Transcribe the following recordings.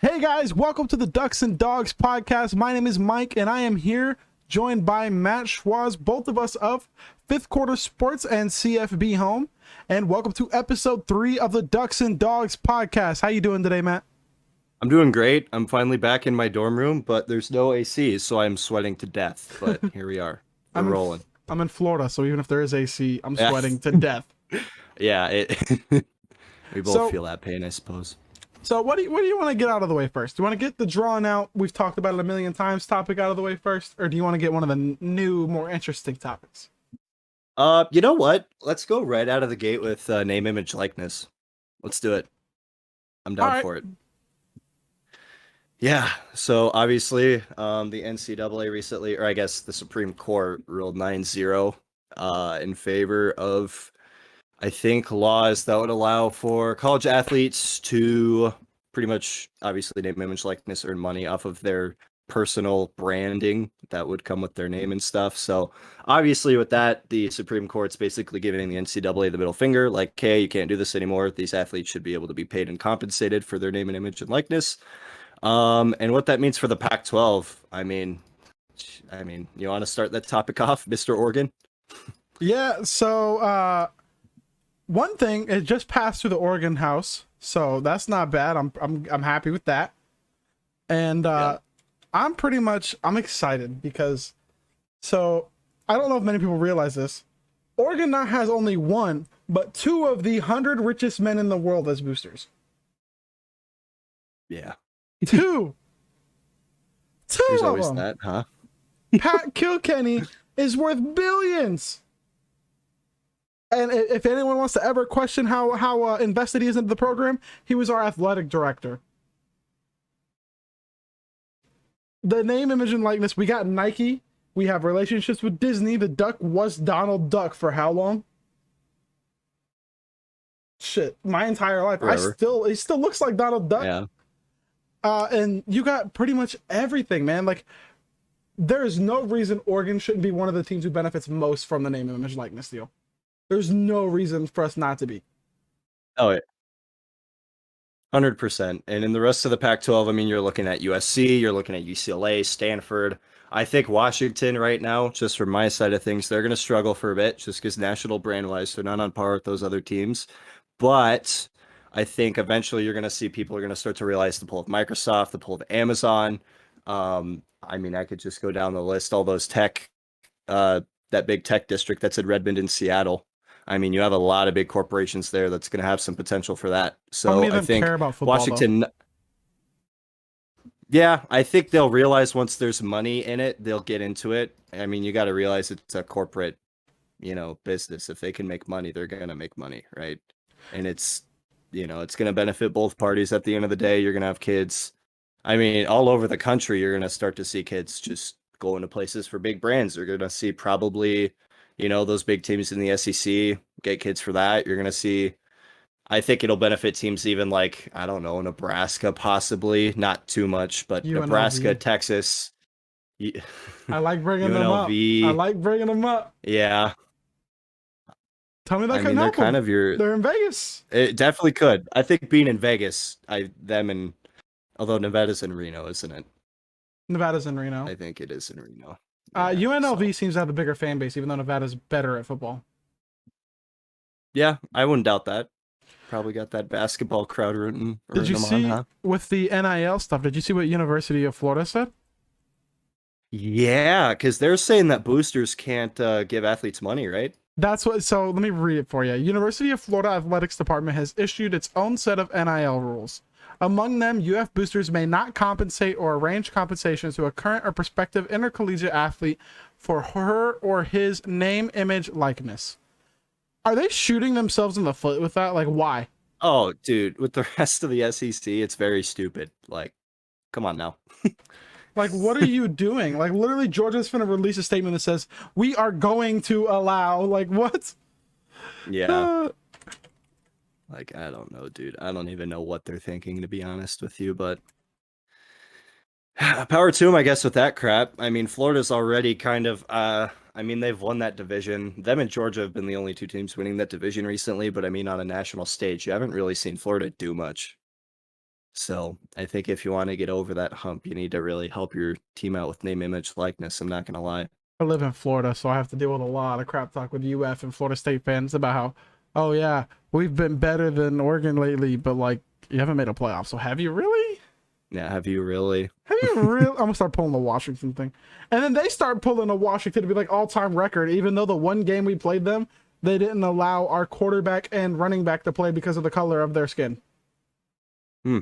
Hey guys, welcome to the Ducks and Dogs podcast. My name is Mike, and I am here joined by Matt Schwaz, both of us of Fifth Quarter Sports and CFB Home. And welcome to episode 3 of the Ducks and Dogs podcast. How you doing today, Matt? I'm doing great. I'm finally back in my dorm room, but there's no AC, so I'm sweating to death. But here we are. We're rolling. I'm in Florida, so even if there is AC, I'm Yeah. sweating to death. Yeah, we both feel that pain, I suppose. So what do you want to get out of the way first? Do you want to get the drawn out, we've talked about it a million times, topic out of the way first? Or do you want to get one of the new, more interesting topics? You know what? Let's go right out of the gate with name, image, likeness. Let's do it. I'm down for it. Yeah, so obviously the NCAA recently, or I guess the Supreme Court ruled 9-0 in favor of, I think, laws that would allow for college athletes to pretty much, obviously, name, image, likeness, earn money off of their personal branding that would come with their name and stuff. So obviously with that, the Supreme Court's basically giving the NCAA the middle finger, like, hey, you can't do this anymore. These athletes should be able to be paid and compensated for their name and image and likeness. And what that means for the Pac-12, I mean, you want to start that topic off, Mr. Oregon? Yeah, so one thing, it just passed through the Oregon House, so that's not bad. I'm happy with that. And I'm excited because, so I don't know if many people realize this. Oregon now has only one, but 2 of the 100 richest men in the world as boosters. Yeah. 2. There's of always them. that, huh? Pat Kilkenny is worth billions. And if anyone wants to ever question how invested he is into the program, he was our athletic director. The name, image, and likeness, we got Nike. We have relationships with Disney. The Duck was Donald Duck for how long? Shit, my entire life. Forever. He still looks like Donald Duck. Yeah. And you got pretty much everything, man. Like, there is no reason Oregon shouldn't be one of the teams who benefits most from the name, image, and likeness deal. There's no reason for us not to be. Oh, yeah. 100%. And in the rest of the Pac-12, I mean, you're looking at USC, you're looking at UCLA, Stanford. I think Washington right now, just from my side of things, they're going to struggle for a bit just because national brand-wise, they're not on par with those other teams. But I think eventually you're going to see people are going to start to realize the pull of Microsoft, the pull of Amazon. I mean, I could just go down the list, all those tech, that big tech district that's in Redmond and Seattle. I mean, you have a lot of big corporations there that's going to have some potential for that. So How many of I them think care about football, Washington, yeah, I think they'll realize once there's money in it, they'll get into it. I mean, you got to realize it's a corporate, business. If they can make money, they're going to make money, right? And it's going to benefit both parties at the end of the day. You're going to have kids. I mean, all over the country, you're going to start to see kids just go into places for big brands. You're going to see probably, those big teams in the SEC get kids for that. You're going to see, I think it'll benefit teams even like, I don't know, Nebraska possibly, not too much, but UNLV. Nebraska, Texas. I like bringing them up. UNLV. I like bringing them up. Yeah. Tell me that I can mean, they're help kind them. of your. They're in Vegas. It definitely could. I think being in Vegas, although Nevada's in Reno, isn't it? Nevada's in Reno. I think it is in Reno. UNLV seems to have the bigger fan base, even though Nevada's better at football. Yeah, I wouldn't doubt that. Probably got that basketball crowd rooting. Did you see with the NIL stuff? Did you see what University of Florida said? Yeah, because they're saying that boosters can't give athletes money, right? That's what. So let me read it for you. University of Florida Athletics Department has issued its own set of NIL rules. Among them, UF boosters may not compensate or arrange compensation to a current or prospective intercollegiate athlete for her or his name, image, likeness. Are they shooting themselves in the foot with that? Like, why? Oh, dude, with the rest of the SEC, it's very stupid. Like, come on now. Like, what are you doing? Like, literally, Georgia's going to release a statement that says, we are going to allow, like, what? Yeah. Like, I don't know, dude. I don't even know what they're thinking, to be honest with you, but power to them, I guess, with that crap. I mean, Florida's already kind of, they've won that division. Them and Georgia have been the only 2 teams winning that division recently, but I mean, on a national stage, you haven't really seen Florida do much. So I think if you want to get over that hump, you need to really help your team out with name, image, likeness. I'm not gonna lie. I live in Florida, so I have to deal with a lot of crap talk with UF and Florida State fans about how, oh yeah, we've been better than Oregon lately, but like you haven't made a playoff. So have you really? Yeah, have you really? Have you really? I'm gonna start pulling the Washington thing, and then they start pulling a Washington to be like all-time record, even though the one game we played them, they didn't allow our quarterback and running back to play because of the color of their skin. Hmm.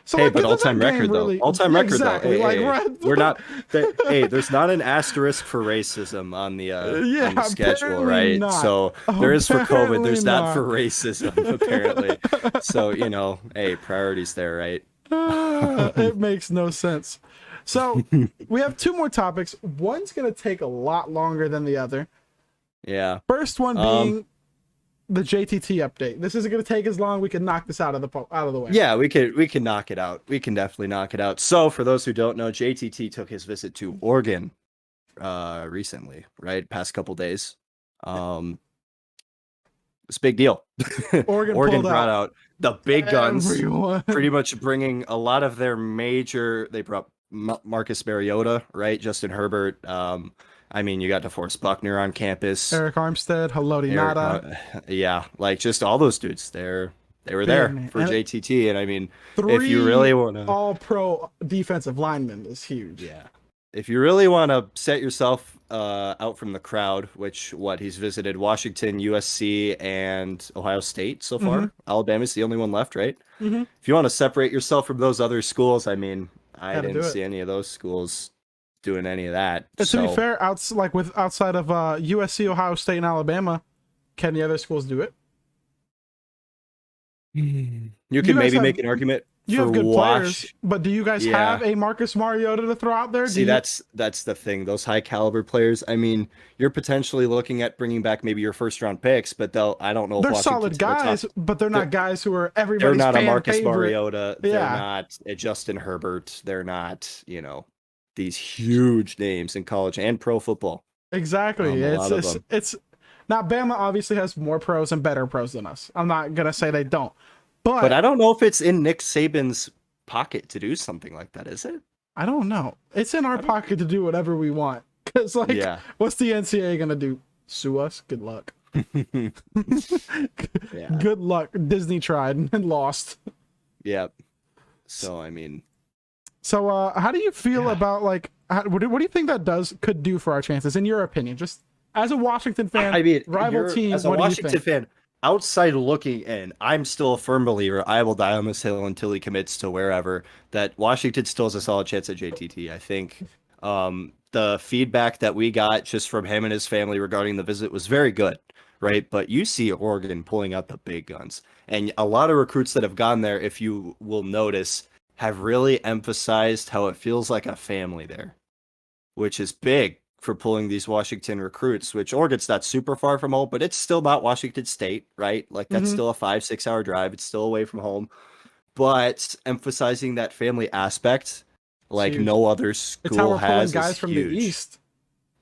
So Hey, like, but does that all-time game record really- though. All-time record exactly, though. like, Hey, we're not. Hey, there's not an asterisk for racism on yeah, the schedule, apparently right? not. So there is for COVID. Apparently There's not not. for racism, apparently. So hey, priorities there, right? It makes no sense. So we have two more topics. One's gonna take a lot longer than the other. Yeah. First one being the JTT update. This isn't gonna take as long. We can knock this out of the way. Yeah, we can knock it out. We can definitely knock it out. So for those who don't know, JTT took his visit to Oregon recently, right? Past couple days. It's a big deal. Oregon brought out the big guns, Everyone. pretty much bringing a lot of their major. They brought Marcus Mariota, right? Justin Herbert. I mean, you got Deforest Buckner on campus. Eric Armstead, Haloti Nada. Yeah, like just all those dudes. They were there for JTT, and I mean, if you really want to all-pro defensive linemen is huge. Yeah. If you really want to set yourself out from the crowd, he's visited Washington, USC, and Ohio State so far. Alabama's the only one left, right? If you want to separate yourself from those other schools, I mean, I didn't see any of those schools doing any of that. And to be fair, outside of USC, Ohio State, and Alabama, can the other schools do it? You can maybe make an argument. You have good players, but do you guys have a Marcus Mariota to throw out there? See, that's the thing. Those high caliber players. I mean, you're potentially looking at bringing back maybe your first round picks, but I don't know. They're solid guys, but they're not guys who are everybody's They're not fan a Marcus favorite. Mariota. They're not a Justin Herbert. They're not, these huge names in college and pro football. Exactly. It's now Bama obviously has more pros and better pros than us. I'm not gonna say they don't. But I don't know if it's in Nick Saban's pocket to do something like that, is it? I don't know. It's in our pocket to do whatever we want. Because, what's the NCAA going to do? Sue us? Good luck. Good luck. Disney tried and lost. Yep. So, I mean. So, how do you feel about, what do you think that could do for our chances, in your opinion? Just as a Washington fan, rival team, as a Washington fan, outside looking in, I'm still a firm believer. I will die on this hill until he commits to wherever. That Washington still has a solid chance at JTT. I think the feedback that we got just from him and his family regarding the visit was very good, right? But you see Oregon pulling out the big guns, and a lot of recruits that have gone there, if you will notice, have really emphasized how it feels like a family there, which is big for pulling these Washington recruits, which Oregon's not super far from home, but it's still not Washington State, right? Like that's still a 5-6 hour drive. It's still away from home, but emphasizing that family aspect, like no other school has, guys from the East.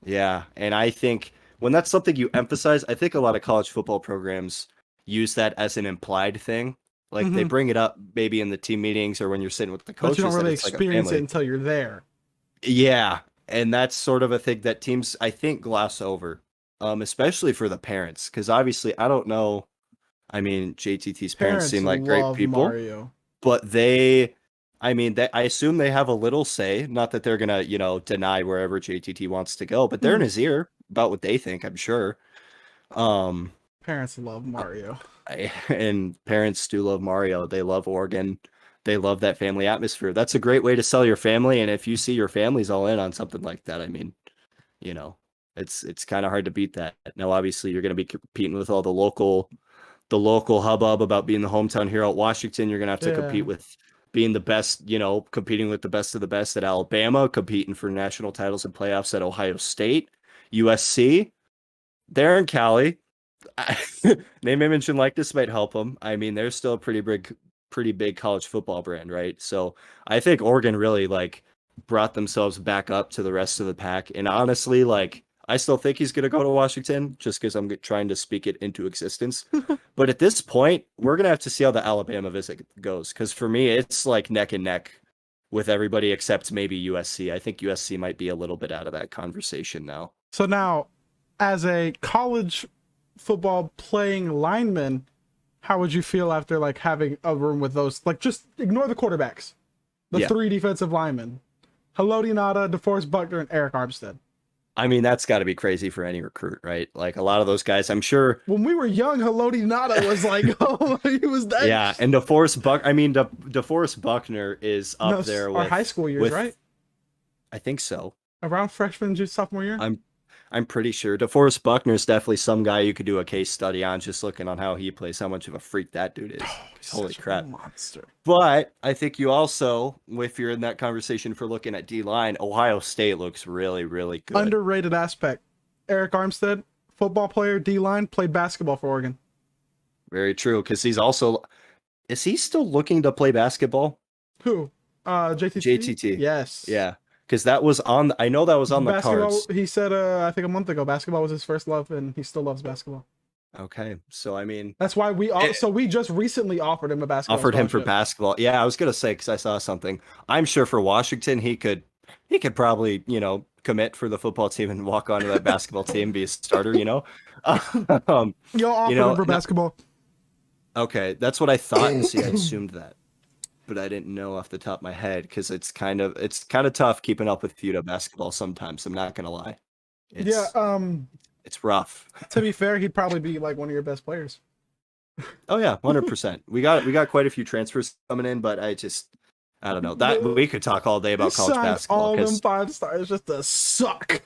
Yeah. And I think when that's something you emphasize, I think a lot of college football programs use that as an implied thing. Like they bring it up maybe in the team meetings or when you're sitting with the coaches. But you don't really experience it until you're there. Yeah. And that's sort of a thing that teams, I think, gloss over, especially for the parents. Because obviously, I don't know. I mean, JTT's parents seem like great people. Mario. But I assume they have a little say. Not that they're going to, deny wherever JTT wants to go. But they're in his ear about what they think, I'm sure. Parents love Mario. And parents do love Mario. They love Oregon. They love that family atmosphere. That's a great way to sell your family. And if you see your family's all in on something like that, I mean, it's kind of hard to beat that. Now, obviously, you're going to be competing with all the local hubbub about being the hometown hero at Washington. You're going to have to compete with being the best, competing with the best of the best at Alabama, competing for national titles and playoffs at Ohio State, USC. They're in Cali. Name, image, and likeness might help them. I mean, they're still a pretty big college football brand, right? So I think Oregon really brought themselves back up to the rest of the pack. And honestly, I still think he's going to go to Washington just because I'm trying to speak it into existence. But at this point, we're going to have to see how the Alabama visit goes. Because for me, it's like neck and neck with everybody except maybe USC. I think USC might be a little bit out of that conversation now. So now, as a college football playing lineman, how would you feel after like having a room with those? Like, just ignore the quarterbacks, the three defensive linemen: Haloti Ngata, DeForest Buckner, and Eric Armstead. I mean, that's got to be crazy for any recruit, right? Like a lot of those guys, I'm sure. When we were young, Haloti Ngata was like, oh, he was that. Yeah, and DeForest Buckner is up there with our high school years, right? I think so. Around freshman, sophomore year. I'm pretty sure DeForest Buckner is definitely some guy you could do a case study on, just looking on how he plays, how much of a freak that dude is. Holy crap. Monster. But I think you also, if you're in that conversation for looking at D-line, Ohio State looks really, really good. Underrated aspect. Eric Armstead, football player, D-line, played basketball for Oregon. Very true, because he's also... Is he still looking to play basketball? Who? JTT? JTT. Yes. Yeah. Because that was on... I know that was on the cards. He said, I think a month ago, basketball was his first love, and he still loves basketball. Okay, so I mean... That's why we just recently offered him a basketball Offered him for basketball. Yeah, I was going to say, because I saw something. I'm sure for Washington, he could probably, commit for the football team and walk onto that basketball team, be a starter, Y'all offered him for basketball. Okay, that's what I thought. And see, I assumed that, but I didn't know off the top of my head because it's kind of tough keeping up with FUTA basketball sometimes. I'm not gonna lie. It's rough. To be fair, he'd probably be like one of your best players. Oh yeah, 100%. We got quite a few transfers coming in, but I don't know. That we could talk all day about college basketball. All them 5 stars just to suck.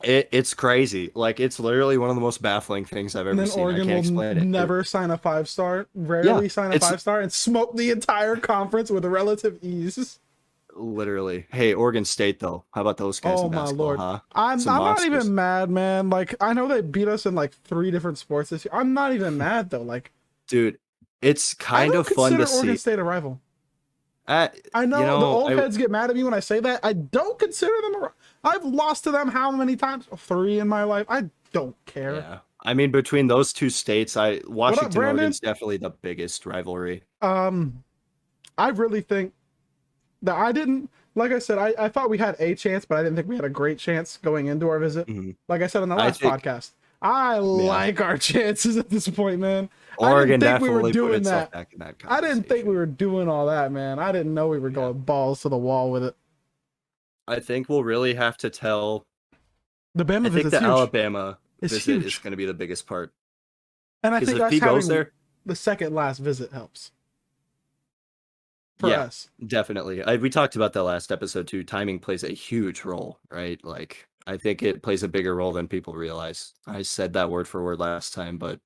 It's crazy. Like it's literally one of the most baffling things I've ever seen. Oregon I can't explain it. Never sign a 5-star, rarely sign a 5-star, and smoke the entire conference with relative ease. Literally. Hey, Oregon State though. How about those guys in basketball? My lord. I'm not even mad, man. Like I know they beat us in like 3 different sports this year. I'm not even mad though. Like, dude, it's kind of fun to see. Oregon State a rival. I know the old heads get mad at me when I say that. I don't consider them I've lost to them how many times? 3 in my life. I don't care. Yeah. I mean, between those 2 states, Washington Oregon's definitely the biggest rivalry. I really think that I didn't, like I said, I thought we had a chance, but I didn't think we had a great chance going into our visit. Mm-hmm. Like I said on the last podcast, I like our chances at this point, man. Oregon definitely put itself back in that conversation. I didn't think we were doing all that, man. I didn't know we were going balls to the wall with it. I think we'll really have to tell. The Bama I think the Alabama visit is going to be the biggest part. And I think if he goes there, the second last visit helps. For us. Definitely. We talked about that last episode too. Timing plays a huge role, right? Like I think it plays a bigger role than people realize. I said that word for word last time, but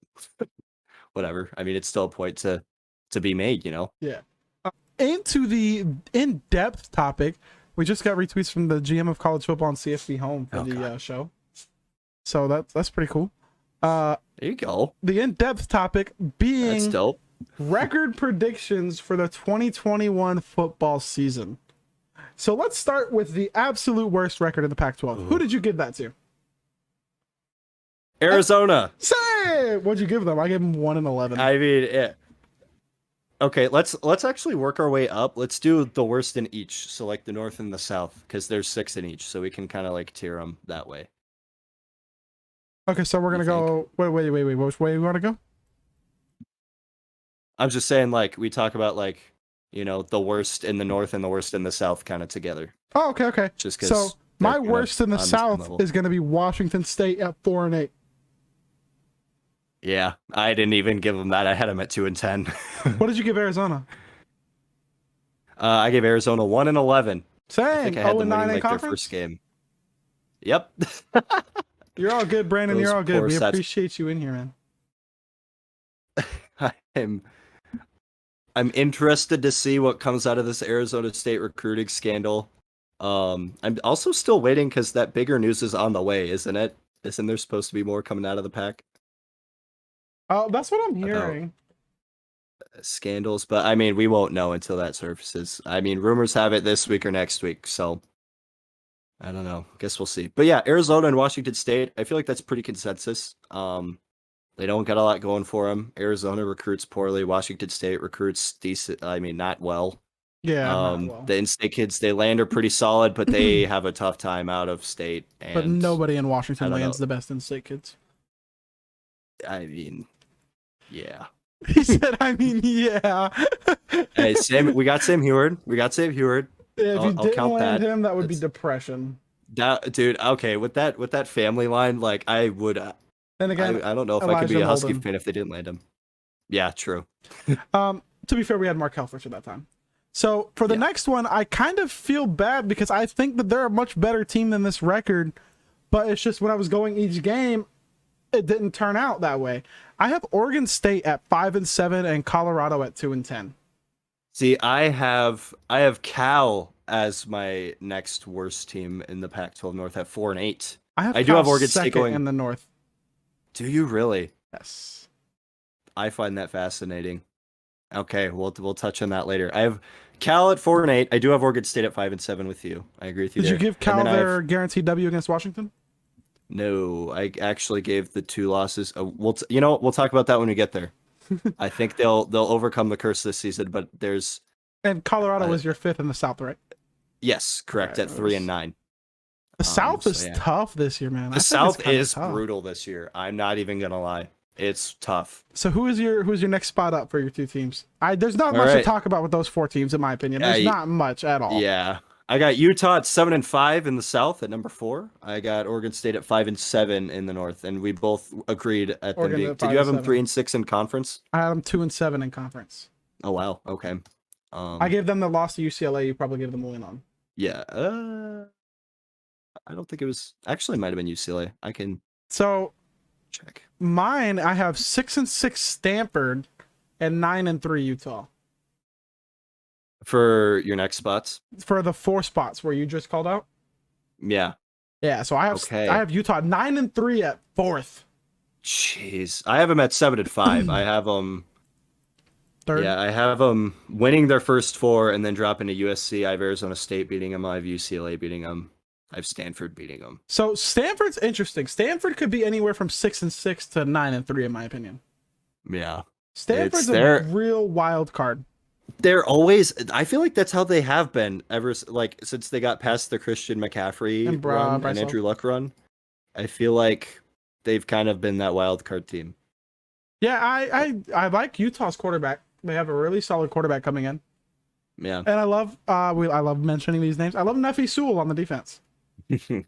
whatever. I mean, it's still a point to be made, Yeah. Into the in-depth topic, we just got retweets from the GM of college football on CFB Home for the show. So that's pretty cool. There you go. The in-depth topic being that's dope. Record predictions for the 2021 football season. So let's start with the absolute worst record in the Pac-12. Ooh. Who did you give that to? Arizona. Say, what'd you give them? I gave them 1-11. I mean, okay, let's actually work our way up. Let's do the worst in each. So like the North and the South, because there's 6 in each, so we can kind of like tier them that way. Okay, so we're gonna go. Wait. Which way you want to go? I'm just saying, like we talk about like the worst in the North and the worst in the South, kind of together. Oh, okay. Just because. So my worst in the South is gonna be Washington State at 4-8. Yeah, I didn't even give them that. I had them at 2-10. What did you give Arizona? I gave Arizona 1-11. Same. I think I had them winning like their first game. Yep. You're all good, Brandon. You're all good. We appreciate you in here, man. I'm interested to see what comes out of this Arizona State recruiting scandal. I'm also still waiting because that bigger news is on the way, isn't it? Isn't there supposed to be more coming out of the pack? Oh, that's what I'm hearing. Scandals, but I mean, we won't know until that surfaces. I mean, rumors have it this week or next week, so I don't know. Guess we'll see. But yeah, Arizona and Washington State, I feel like that's pretty consensus. They don't got a lot going for them. Arizona recruits poorly. Washington State recruits decent. I mean, not well. Yeah, not well. The in-state kids they land are pretty solid, but they have a tough time out of state. And But nobody in Washington I don't lands know. the best in-state kids. I mean, yeah. He said, "I mean, yeah." Hey, Sam, we got Sam Heward. We got Sam Heward. If you I'll didn't count land that. him, that would be That's- depression. That dude. Okay, with that family line, like I would. And again, I don't know if I could be a Elijah Husky Molden. fan if they didn't land him. Yeah, true. To be fair, we had Mark Helfrich at that time. So for the Yeah. next one, I kind of feel bad because I think that they're a much better team than this record. But it's just when I was going each game, it didn't turn out that way. I have Oregon State at 5-7 and Colorado at 2-10. See, I have Cal as my next worst team in the Pac-12 North at 4-8. I do have Cal Oregon State second going. in the North. Do you really? Yes. I find that fascinating. Okay, we'll touch on that later. I have Cal at 4-8. I do have Oregon State at 5-7 with you. I agree with you. Did you there. give Cal And then I have- their guaranteed W against Washington? No, I actually gave the 2 losses. We'll talk about that when we get there. I think they'll overcome the curse this season, but there's And Colorado was your 5th in the South, right? yes, correct Right, at 3-9. The South so is yeah. tough this year, man. I The think it's South kinda is tough. brutal this year. I'm not even gonna lie. It's tough. So who's your next spot up for your two teams? There's not All much to right. talk about with those 4 teams, in my opinion. There's Yeah, not much at all. Yeah. I got Utah at 7-5 in the South at number 4. I got Oregon State at 5-7 in the North, and we both agreed at them Oregon being. at Did you have them 5-7. 3-6 in conference? I had them 2-7 in conference. Oh wow. Okay. I gave them the loss to UCLA. You probably gave them a win on. Yeah. I don't think it was. Actually, it might have been UCLA. I can So check. mine, I have 6-6 Stanford and 9-3 Utah For your next spots. for the 4 spots where you just called out. Yeah. Yeah, so I have Utah 9-3 at 4th. Jeez. I have them at 7-5. I have them. 3rd. Yeah, I have them winning their first 4 and then dropping to USC. I have Arizona State beating them. I have UCLA beating them. I have Stanford beating them. So Stanford's interesting. Stanford could be anywhere from 6-6 to 9-3, in my opinion. Yeah. Stanford's They're- a real wild card. They're always. I feel like that's how they have been since they got past the Christian McCaffrey And run Bryce and Love. Andrew Luck run. I feel like they've kind of been that wild card team. Yeah, I like Utah's quarterback. They have a really solid quarterback coming in, Yeah. and I love I love mentioning these names. I love Nefi Sewell on the defense. Nefi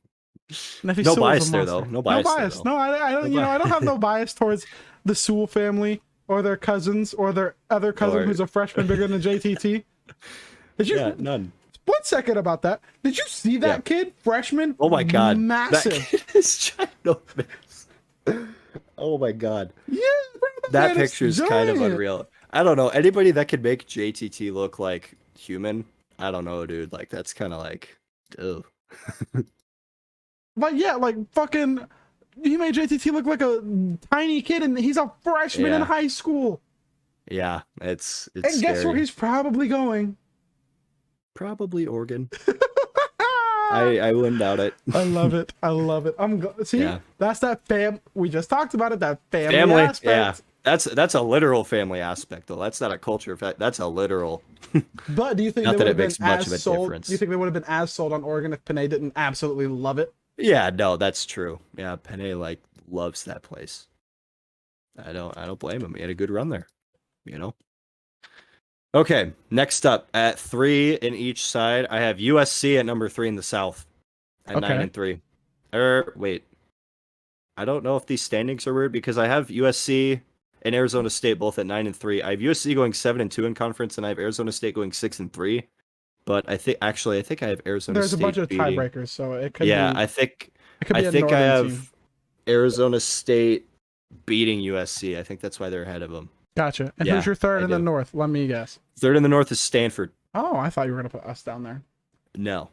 No Sewell's a bias there, monster. though. No bias there, though. No, I don't. No I don't have no bias towards the Sewell family or their cousins or their other cousin Or- who's a freshman bigger than JTT. Did you? Yeah, none. 1 second about that. Did you see that Yeah. kid? Freshman. Oh my god. Massive. That kid is ginormous. Oh my god. Yeah, bro, That man is picture is kind of giant. unreal. I don't know. Anybody that could make JTT look like human, I don't know, dude. Like that's kind of like, ugh. But yeah, like fucking, he made JTT look like a tiny kid, and he's a freshman in Yeah. high school. Yeah, it's And guess where scary. he's probably going? Probably Oregon. I wouldn't doubt it. I love it. I love it. See, Yeah. that's that fam. We just talked about it. That family, Family, aspect. yeah. That's a literal family aspect though. That's not a culture effect. That's a literal. But do you think Not they that would it have been makes much of a as sold? difference. Do you think they would have been as sold on Oregon if Panay didn't absolutely love it? Yeah, no, that's true. Yeah, Panay like loves that place. I don't blame him. He had a good run there, you know. Okay, next up at 3 in each side, I have USC at number 3 in the South at Okay. 9-3. Wait, I don't know if these standings are weird because I have USC and Arizona State both at 9-3. I have USC going 7-2 in conference, and I have Arizona State going 6-3. But I think I have Arizona There's State a bunch of beating. tiebreakers, so it could Yeah, be. I think It could be a I northern have team. Arizona State beating USC. I think that's why they're ahead of them. Gotcha. And Yeah, who's your third I in the do. north? Let me guess. Third in the North is Stanford. Oh, I thought you were gonna put us down there. No,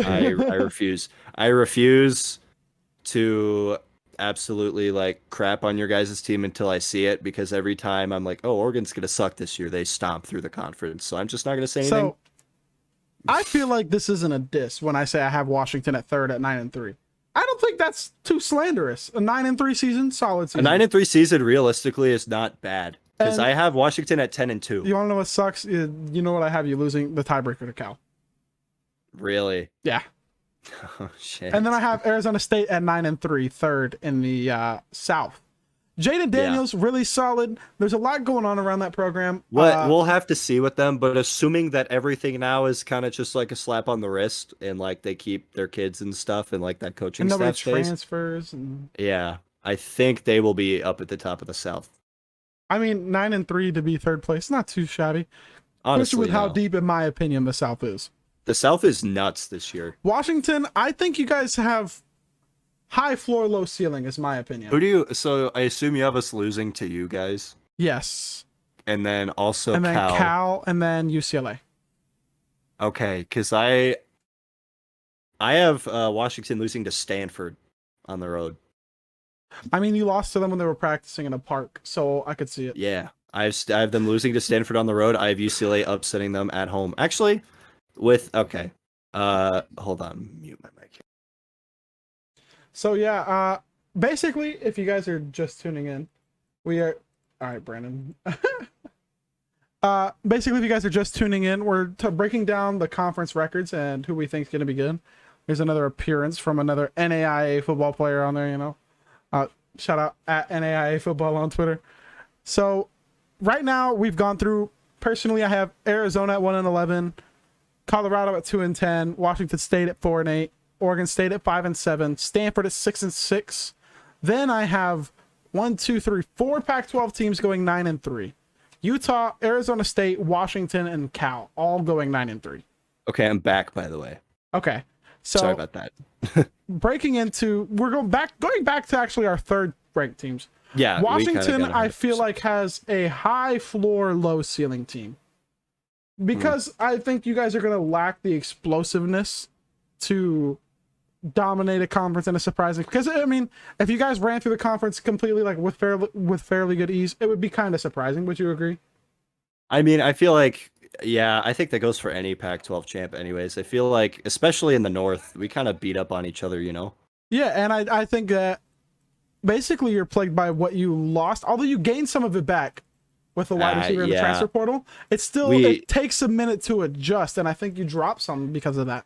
I refuse. I refuse to absolutely like crap on your guys' team until I see it because every time I'm like, oh, Oregon's gonna suck this year, they stomp through the conference. So I'm just not gonna say anything. So I feel like this isn't a diss when I say I have Washington at third at 9-3. I don't think that's too slanderous. A 9-3 season, solid A season. 9-3 season realistically is not bad because And I have Washington at 10-2. you want to know what sucks? You know what I have you losing? The tiebreaker to Cal. Really? Yeah. Oh shit. And then I have Arizona State at 9-3, third in the South. Jaden Daniels, really solid. There's a lot going on around that program. We'll have to see with them, but assuming that everything now is kind of just like a slap on the wrist and like they keep their kids and stuff and like that coaching and nobody staff stays, transfers. And yeah, I think they will be up at the top of the South. I mean, 9-3 to be third place, not too shabby. Honestly, especially with how no. deep, in my opinion, the South is. The South is nuts this year. Washington, I think you guys have high floor, low ceiling, is my opinion. Who do you? So I assume you have us losing to you guys, Yes. and then also And then Cal. Cal, and then UCLA. Okay, because I have Washington losing to Stanford on the road. I mean, you lost to them when they were practicing in a park, so I could see it. Yeah, I have them losing to Stanford on the road. I have UCLA upsetting them at home. Actually, hold on, mute my mic. So yeah, basically, if you guys are just tuning in, we are all right, Brandon. Basically, if you guys are just tuning in, we're breaking down the conference records and who we think is going to be good. There's another appearance from another NAIA football player on there, you know. Shout out at NAIA football on Twitter. So right now we've gone through. Personally, I have Arizona at 1-11, Colorado at 2-10, Washington State at 4-8, Oregon State at 5-7, Stanford at 6-6. Then I have 4 Pac-12 teams going 9-3. Utah, Arizona State, Washington, and Cal all going 9-3. Okay, I'm back by the way. Okay, so Sorry about that. we're going back to actually our third ranked teams. Yeah, Washington, I feel like, has a high floor, low ceiling team because I think you guys are going to lack the explosiveness to dominate a conference in a surprising. Because I mean, if you guys ran through the conference completely like with fairly good ease, it would be kind of surprising. Would you agree? I mean, I feel like, yeah, I think that goes for any Pac-12 champ anyways. I feel like, especially in the North, we kind of beat up on each other, you know? Yeah, and I think that basically you're plagued by what you lost, although you gained some of it back with the wide receiver in the transfer portal. It's still, it takes a minute to adjust, and I think you drop some because of that.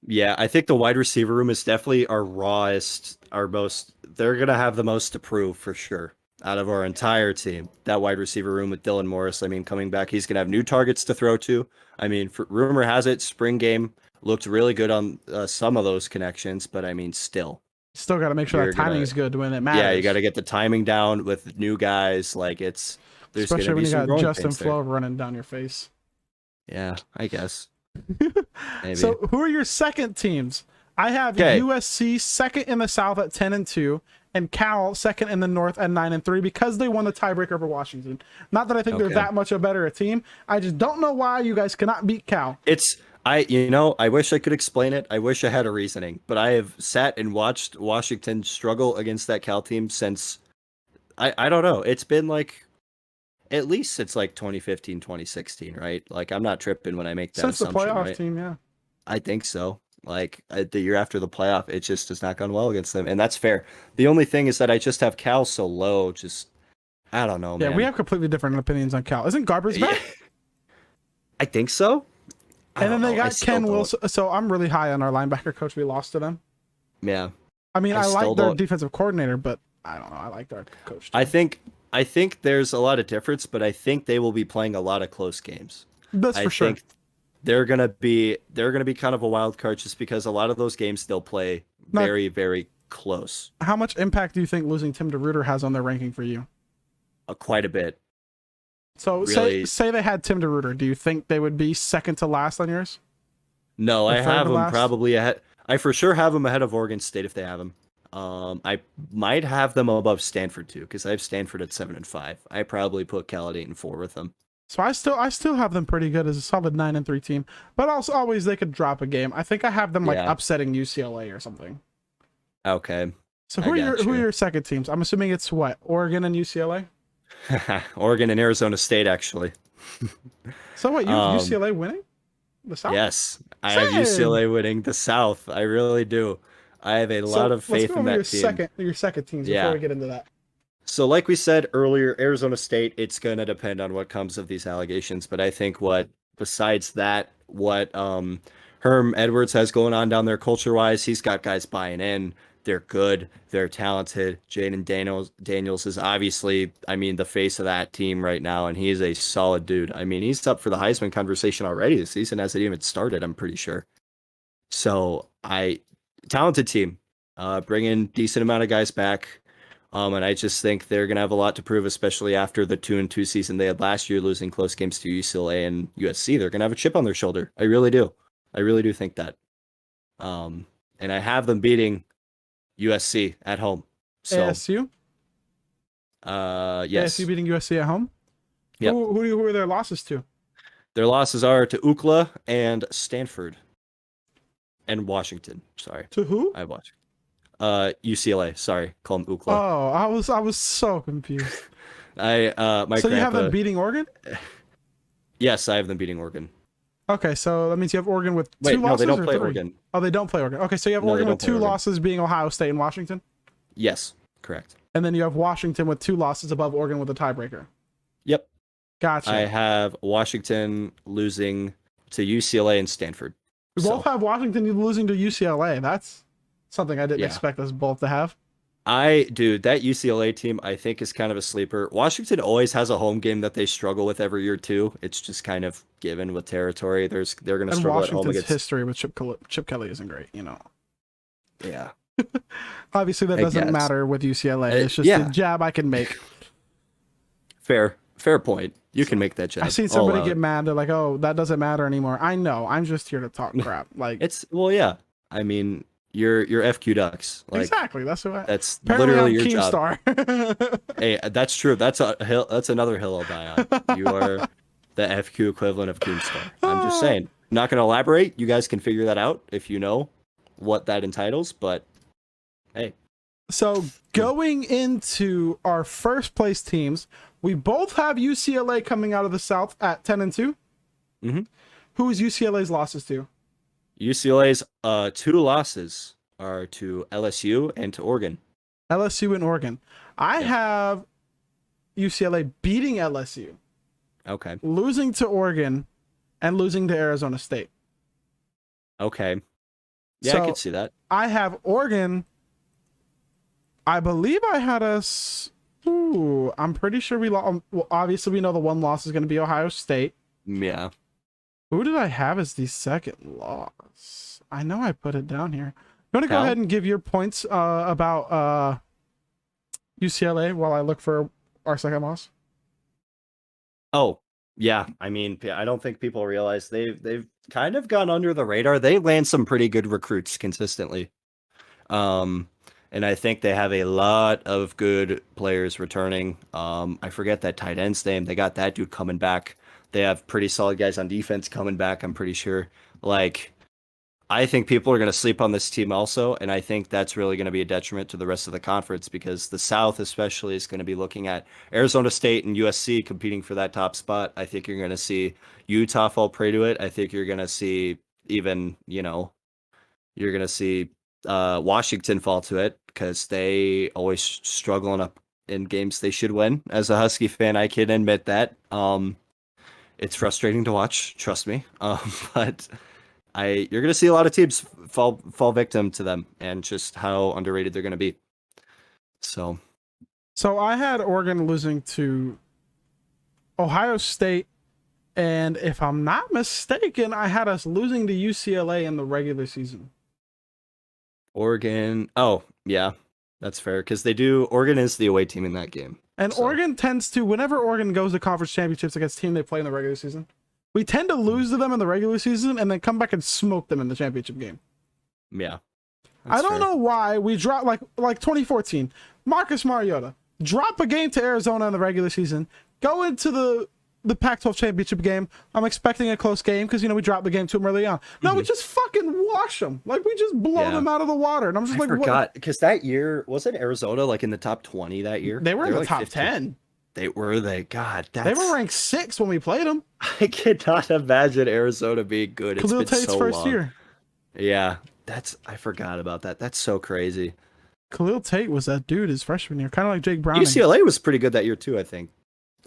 Yeah, I think the wide receiver room is definitely our rawest, our most, they're going to have the most to prove for sure out of our entire team. That wide receiver room with Dylan Morris, I mean, coming back, he's going to have new targets to throw to. I mean, rumor has it, spring game looked really good on some of those connections, but I mean, still got to make sure that timing is good when it matters. Yeah, you got to get the timing down with new guys. Like there's especially when you got Justin Flo running down your face. Yeah, I guess. Maybe. So who are your second teams? I have USC second in the South at 10-2, and Cal second in the North at 9-3 because they won the tiebreaker over Washington. Not that I think they're that much a better team. I just don't know why you guys cannot beat Cal. I wish I could explain it. I wish I had a reasoning, but I have sat and watched Washington struggle against that Cal team since I don't know. It's been like at least since like 2015, 2016, right? Like I'm not tripping when I make that assumption. Since the playoff right? team, yeah. I think so. Like the year after the playoff, it just has not gone well against them, and that's fair. The only thing is that I just have Cal so low. Just I don't know, man. Yeah, we have completely different opinions on Cal. Isn't Garbers back? I think so. And then they got Ken Wilson. So I'm really high on our linebacker coach. We lost to them. Yeah. I mean, I like their defensive coordinator, but I don't know. I like our coach too. I think there's a lot of difference, but I think they will be playing a lot of close games. That's for sure. They're gonna be kind of a wild card just because a lot of those games they'll play very, very close. How much impact do you think losing Tim DeRuyter has on their ranking for you? Quite a bit. So really, say they had Tim DeRuyter, do you think they would be second to last on yours? No, I have them probably ahead. I for sure have them ahead of Oregon State if they have them. I might have them above Stanford too because I have Stanford at 7-5. I probably put Cal at 8-4 with them. So I still have them pretty good as a solid 9-3 team, but also always they could drop a game. I think I have them like upsetting UCLA or something. Okay. So who are your second teams? I'm assuming it's what, Oregon and UCLA. Oregon and Arizona State actually. So what, UCLA winning? The South? Yes, I have Same. UCLA winning the South. I really do. I have a lot So of let's go faith in over that team. your second teams before Yeah. we get into that. So, like we said earlier, Arizona State, it's going to depend on what comes of these allegations. But I think besides that, what Herm Edwards has going on down there culture wise, he's got guys buying in. They're good. They're talented. Daniels is obviously, I mean, the face of that team right now, and he's a solid dude. I mean, he's up for the Heisman conversation already. The season hasn't even started, I'm pretty sure. So, talented team, bring in decent amount of guys back. And I just think they're going to have a lot to prove, especially after the 2-2 season they had last year, losing close games to UCLA and USC. They're going to have a chip on their shoulder. I really do. I really do think that. And I have them beating USC at home. So, ASU? yes. ASU beating USC at home? Yep. Who are their losses to? Their losses are to UCLA and Stanford and Washington. Sorry. To who? I watch. UCLA. Sorry, call them UCLA. Oh, I was so confused. My So grandpa, you have them beating Oregon? Yes, I have them beating Oregon. Okay, so that means you have Oregon with Wait, two no, losses. they don't or play three? Oregon. Oh, they don't play Oregon. Okay, so you have No, they Oregon don't with play two Oregon. losses being Ohio State and Washington, Yes, correct. and then you have Washington with two losses above Oregon with a tiebreaker. Yep. Gotcha. I have Washington losing to UCLA and Stanford. We both have Washington losing to UCLA. That's something I didn't expect us both to have. Dude, that UCLA team I think is kind of a sleeper. Washington always has a home game that they struggle with every year too. It's just kind of given with territory. They're going to struggle at home Washington's against. history with Chip Kelly isn't great, you know. Yeah. Obviously, that doesn't matter with UCLA. It's just a jab I can make. Fair point. You can make that jab. I've seen somebody get mad. They're like, "Oh, that doesn't matter anymore." I know. I'm just here to talk crap. Like yeah. I mean, you're FQ Ducks. Like, exactly. That's what. That's apparently literally your job. Keemstar. Hey, that's true. That's a hill. That's another hill I'll die on. You are the FQ equivalent of Keemstar. I'm just saying. I'm not going to elaborate. You guys can figure that out if you know what that entitles. But hey. So going into our first place teams, we both have UCLA coming out of the South at 10-2. Mm-hmm. Who is UCLA's losses to? UCLA's two losses are to LSU and to Oregon. LSU and Oregon. I have UCLA beating LSU. Okay. Losing to Oregon and losing to Arizona State. Okay. Yeah, so I could see that. I have Oregon. I believe I had us. Ooh, I'm pretty sure we lost. Well, obviously, we know the one loss is going to be Ohio State. Yeah. Who did I have as the second loss? I know I put it down here. You want to go ahead and give your points about UCLA while I look for our second loss? Oh, yeah. I mean, I don't think people realize they've kind of gone under the radar. They land some pretty good recruits consistently. And I think they have a lot of good players returning. I forget that tight end's name. They got that dude coming back. They have pretty solid guys on defense coming back, I'm pretty sure. Like, I think people are going to sleep on this team also, and I think that's really going to be a detriment to the rest of the conference because the South especially is going to be looking at Arizona State and USC competing for that top spot. I think you're going to see Utah fall prey to it. I think you're going to see even, you're going to see Washington fall to it because they always struggle in games they should win. As a Husky fan, I can admit that. It's frustrating to watch, trust me. But you're going to see a lot of teams fall victim to them and just how underrated they're going to be. So I had Oregon losing to Ohio State, and if I'm not mistaken, I had us losing to UCLA in the regular season. Oregon, yeah, that's fair because Oregon is the away team in that game. And Oregon tends to, whenever Oregon goes to conference championships against team they play in the regular season, we tend to lose to them in the regular season and then come back and smoke them in the championship game. Yeah. I don't know why we dropped like 2014. Marcus Mariota drop a game to Arizona in the regular season, go into the Pac-12 championship game. I'm expecting a close game because we dropped the game to them early on. No, we just fucking wash them. Like we just blow them out of the water. And I'm just I forgot because that year wasn't Arizona like in the top 20 that year? They were in the top 10. Were they? God, They were ranked 6 when we played them. I cannot imagine Arizona being good. It's Khalil been Tate's so first long. year. Yeah, I forgot about that. That's so crazy. Khalil Tate was that dude his freshman year, kind of like Jake Browning. UCLA was pretty good that year too, I think.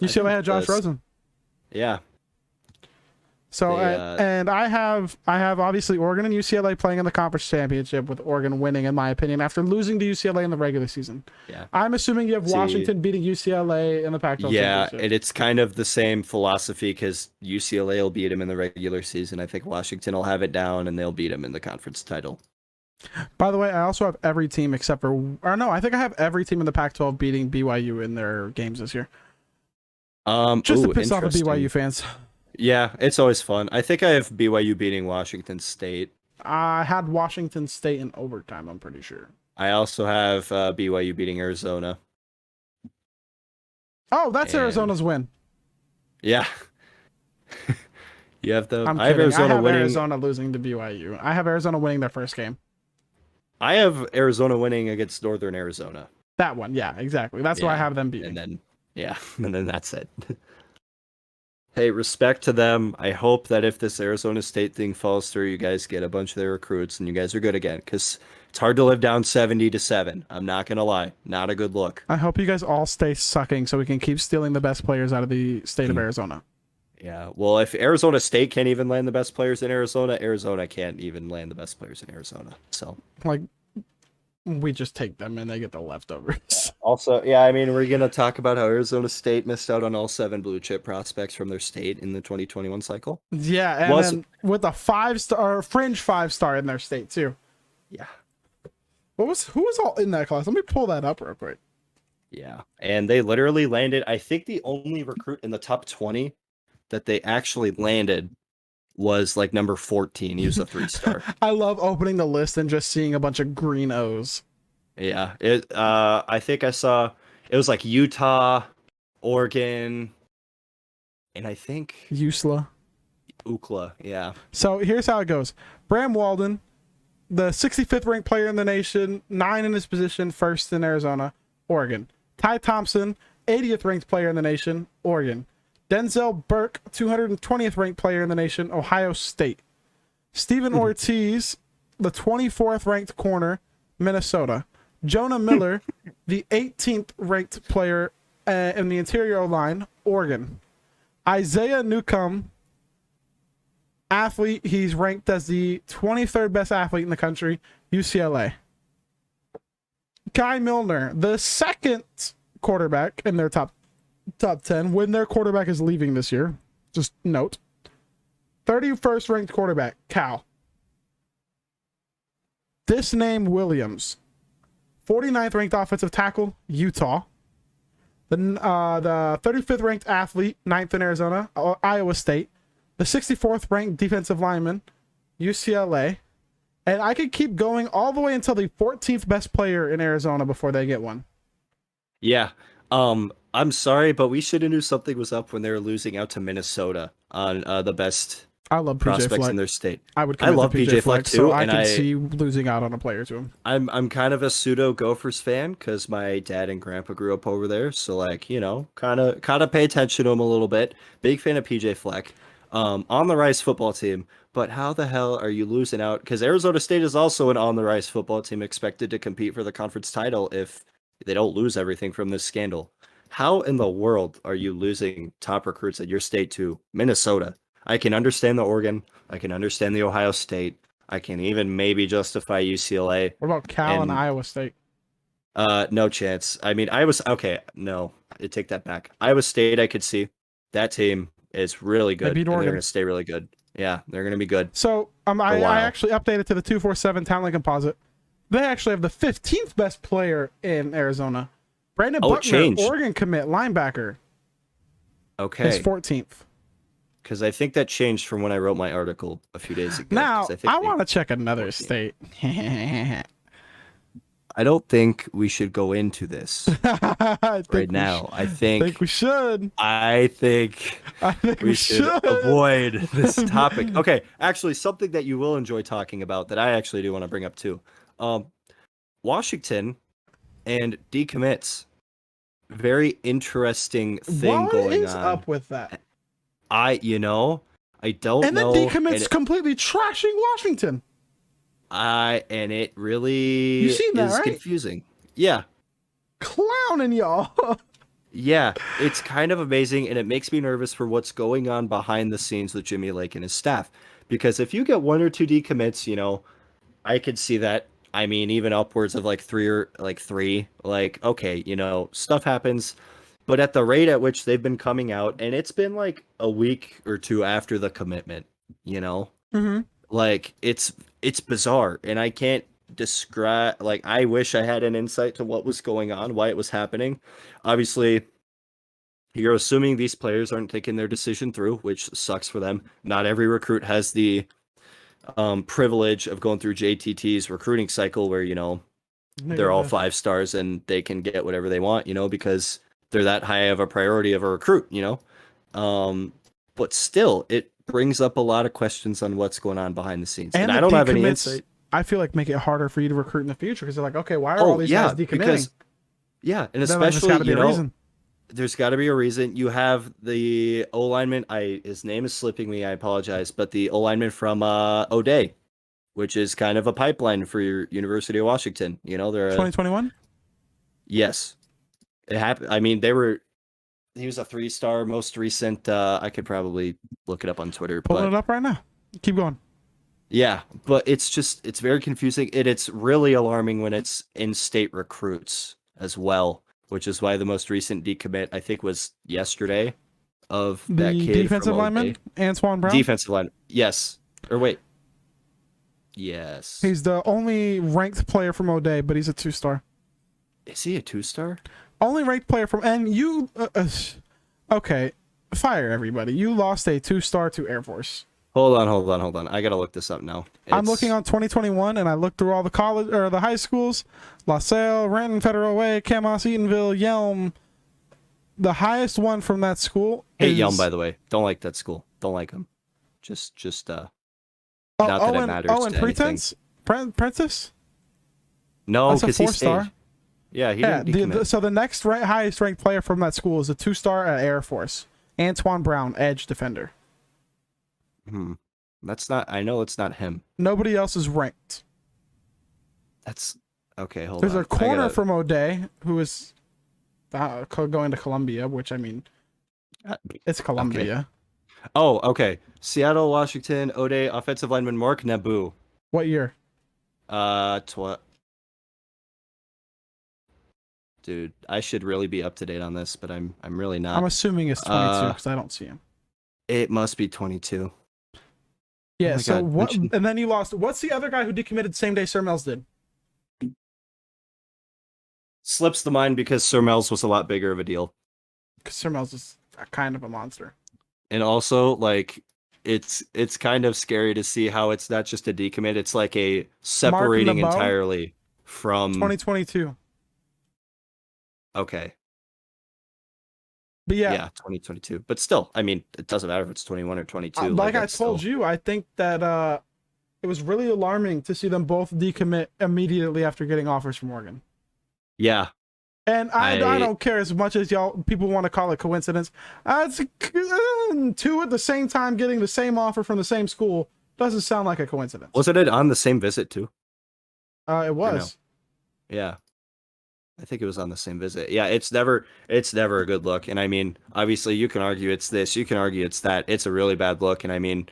UCLA had Josh Rosen. Yeah. So and I have obviously Oregon and UCLA playing in the conference championship, with Oregon winning, in my opinion, after losing to UCLA in the regular season. Yeah. I'm assuming you have Washington beating UCLA in the Pac-12 championship. And it's kind of the same philosophy because UCLA will beat them in the regular season. I think Washington will have it down and they'll beat them in the conference title. By the way, I also have every team except for, or no, I think I have every team in the Pac-12 beating BYU in their games this year. Just to piss off the BYU fans. Yeah, it's always fun. I think I have BYU beating Washington State. I had Washington State in overtime, I'm pretty sure. I also have BYU beating Arizona. Oh, that's Arizona's win. Yeah. You have the. I have Arizona losing to BYU. I have Arizona winning their first game. I have Arizona winning against Northern Arizona. That one, yeah, exactly. That's why I have them beating. And then that's it. Hey, respect to them. I hope that if this Arizona State thing falls through, you guys get a bunch of their recruits and you guys are good again. Because it's hard to live down 70-7. I'm not gonna lie, not a good look. I hope you guys all stay sucking so we can keep stealing the best players out of the state of Arizona. Yeah, well, if Arizona State can't even land the best players in Arizona, Arizona can't even land the best players in Arizona. So, like, we just take them and they get the leftovers. Also, yeah, I mean, we're going to talk about how Arizona State missed out on all 7 blue chip prospects from their state in the 2021 cycle. Yeah, and then with a 5-star, fringe 5-star in their state, too. Yeah. Who was all in that class? Let me pull that up real quick. Yeah, and they literally landed, I think the only recruit in the top 20 that they actually landed was like number 14. He was a 3-star. I love opening the list and just seeing a bunch of green O's. Yeah, I think I saw it was like Utah, Oregon, and I think UCLA. Yeah. So here's how it goes. Bram Walden, the 65th ranked player in the nation, 9 in his position, 1st in Arizona, Oregon. Ty Thompson, 80th ranked player in the nation, Oregon. Denzel Burke, 220th ranked player in the nation, Ohio State. Steven Ortiz, the 24th ranked corner, Minnesota. Jonah Miller, the 18th ranked player in the interior line, Oregon. Isaiah Newcomb, athlete, he's ranked as the 23rd best athlete in the country, UCLA. Guy Milner, the 2nd quarterback in their top 10 when their quarterback is leaving this year. Just note. 31st ranked quarterback, Cal. This name Williams. 49th ranked offensive tackle, Utah. The 35th ranked athlete, 9th in Arizona, Iowa State. The 64th ranked defensive lineman, UCLA. And I could keep going all the way until the 14th best player in Arizona before they get one. Yeah. I'm sorry, but we should have knew something was up when they were losing out to Minnesota on the best I love PJ prospects Fleck. in their state. I love PJ Fleck too, so I can see losing out on a player to him. I'm kind of a pseudo Gophers fan because my dad and grandpa grew up over there, so like kind of pay attention to him a little bit. Big fan of PJ Fleck, on the Rice football team. But how the hell are you losing out? Because Arizona State is also an on the Rice football team expected to compete for the conference title if they don't lose everything from this scandal. How in the world are you losing top recruits at your state to Minnesota? I can understand the Oregon. I can understand the Ohio State. I can even maybe justify UCLA. What about Cal and Iowa State? No chance. I mean, okay. No, I take that back. Iowa State, I could see. That team is really good. They're going to stay really good. Yeah, they're going to be good. So I actually updated to the 247 talent composite. They actually have the 15th best player in Arizona. Brandon Buckner, Oregon commit, linebacker. Okay. He's 14th. Because I think that changed from when I wrote my article a few days ago. Now, I want to check another state. I don't think we should go into this right now. I think we should. I think we should avoid this topic. Okay, actually, something that you will enjoy talking about that I actually do want to bring up too. Washington and decommits. very interesting thing What going is on. up with that? I don't And then know, decommits completely trashing Washington. and it You really seen that, is right? confusing. Yeah, Clowning y'all. yeah, it's kind of amazing, and it makes me nervous for what's going on behind the scenes with Jimmy Lake and his staff. Because if you get one or two decommits, I could see that. I mean, even upwards of like three, like, okay, stuff happens. But at the rate at which they've been coming out, and it's been like a week or two after the commitment, you know, Mm-hmm. like it's bizarre, and I can't describe. Like, I wish I had an insight to what was going on, why it was happening. Obviously, you're assuming these players aren't taking their decision through, which sucks for them. Not every recruit has the privilege of going through JTT's recruiting cycle where, they're all 5 stars and they can get whatever they want, because they're that high of a priority of a recruit. Um, but still, it brings up a lot of questions on what's going on behind the scenes. And And the I don't have any decommits, insight. I feel like make it harder for you to recruit in the future because they're like, okay, why are all Oh, these yeah, guys decommitting? because, yeah, and Then like, there's got especially, to be a reason. there's got to be a reason. You have the O lineman. His name is slipping me. I apologize, but the O lineman from O'Day, which is kind of a pipeline for your University of Washington. They're 2021. yes, it happened. I mean, he was a 3-star most recent. I could probably look it up on Twitter, Pulling but it up right now. Keep going. yeah, but it's very confusing, and it's really alarming when it's in-state recruits as well, which is why the most recent decommit I think was yesterday of that The kid from defensive O'Day. lineman, Antoine Brown. Defensive line. Yes. Or wait. Yes. He's the only ranked player from O'Day, but he's a 2-star. Is he a 2-star? Only ranked player from, and you, okay, fire everybody. You lost a 2-star to Air Force. Hold on. I gotta look this up now. I'm looking on 2021, and I looked through all the college or the high schools: LaSalle, Renton, Federal Way, Camas, Eatonville, Yelm. The highest one from that school. Hate Yelm, by the way. Don't like that school. Don't like him. Just not that it matters and to Pretense, Prentice. No, That's a because he's 4-star. Yeah, he didn't decommit. So the next highest ranked player from that school is a 2-star at Air Force, Antoine Brown, edge defender. That's not. I know it's not him. Nobody else is ranked. That's okay. Hold There's on. a corner from O'Day who is going to Columbia, which I mean, it's Columbia. Okay. Oh, okay. Seattle, Washington, O'Day, offensive lineman Mark Naboo. What year? Dude, I should really be up to date on this, but I'm really not. I'm assuming it's 22 because I don't see him. It must be 22. Yeah. Oh So God. what? And then you lost. What's the other guy who decommitted same day Sir Mel's did? Slips the mind because Sir Mel's was a lot bigger of a deal. Because Sir Mel's is kind of a monster. And also, like, it's kind of scary to see how it's not just a decommit. It's like a separating Nabeau, entirely from 2022. Okay. But yeah, 2022. But still, I mean, it doesn't matter if it's 21 or 22. like I told you, I think that it was really alarming to see them both decommit immediately after getting offers from Oregon. Yeah. And I don't care as much as people want to call it coincidence. It's two at the same time getting the same offer from the same school doesn't sound like a coincidence. Wasn't it on the same visit too? It was. No? Yeah. I think it was on the same visit. Yeah, it's never a good look. And I mean, obviously you can argue it's this, you can argue it's that. It's a really bad look. And I mean,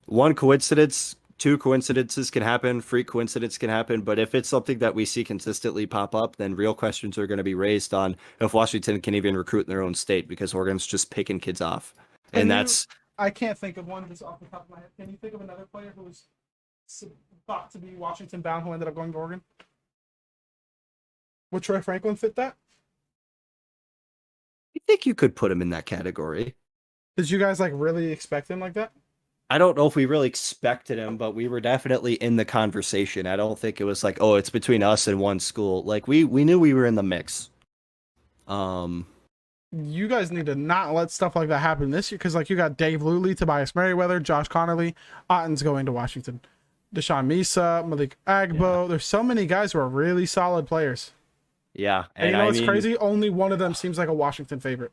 one coincidence, two coincidences can happen, freak coincidence can happen, but if it's something that we see consistently pop up, then real questions are going to be raised on if Washington can even recruit in their own state because Oregon's just picking kids off. I can't think of one just off the top of my head. Can you think of another player who was thought to be Washington bound who ended up going to Oregon? Would Troy Franklin fit that? I think you could put him in that category. Did you guys really expect him like that? I don't know if we really expected him, but we were definitely in the conversation. I don't think it was like, oh, it's between us and one school. Like we knew we were in the mix. You guys need to not let stuff like that happen this year because you got Dave Luley, Tobias Merriweather, Josh Connerly, Otten's going to Washington, Deshaun Misa, Malik Agbo. Yeah. There's so many guys who are really solid players. Yeah, And and you know I what's mean, crazy? Only one of them seems like a Washington favorite.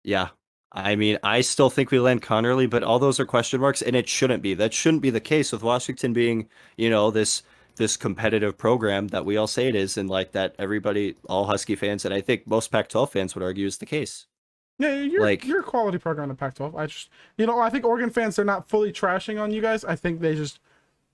yeah. I mean, I still think we land Connerly, but all those are question marks, and it shouldn't be. That shouldn't be the case with Washington being, this competitive program that we all say it is, and like that everybody, all Husky fans, and I think most Pac-12 fans would argue is the case. Yeah, Like, you're a quality program in the Pac-12. I just, I think Oregon fans, they're not fully trashing on you guys. I think they just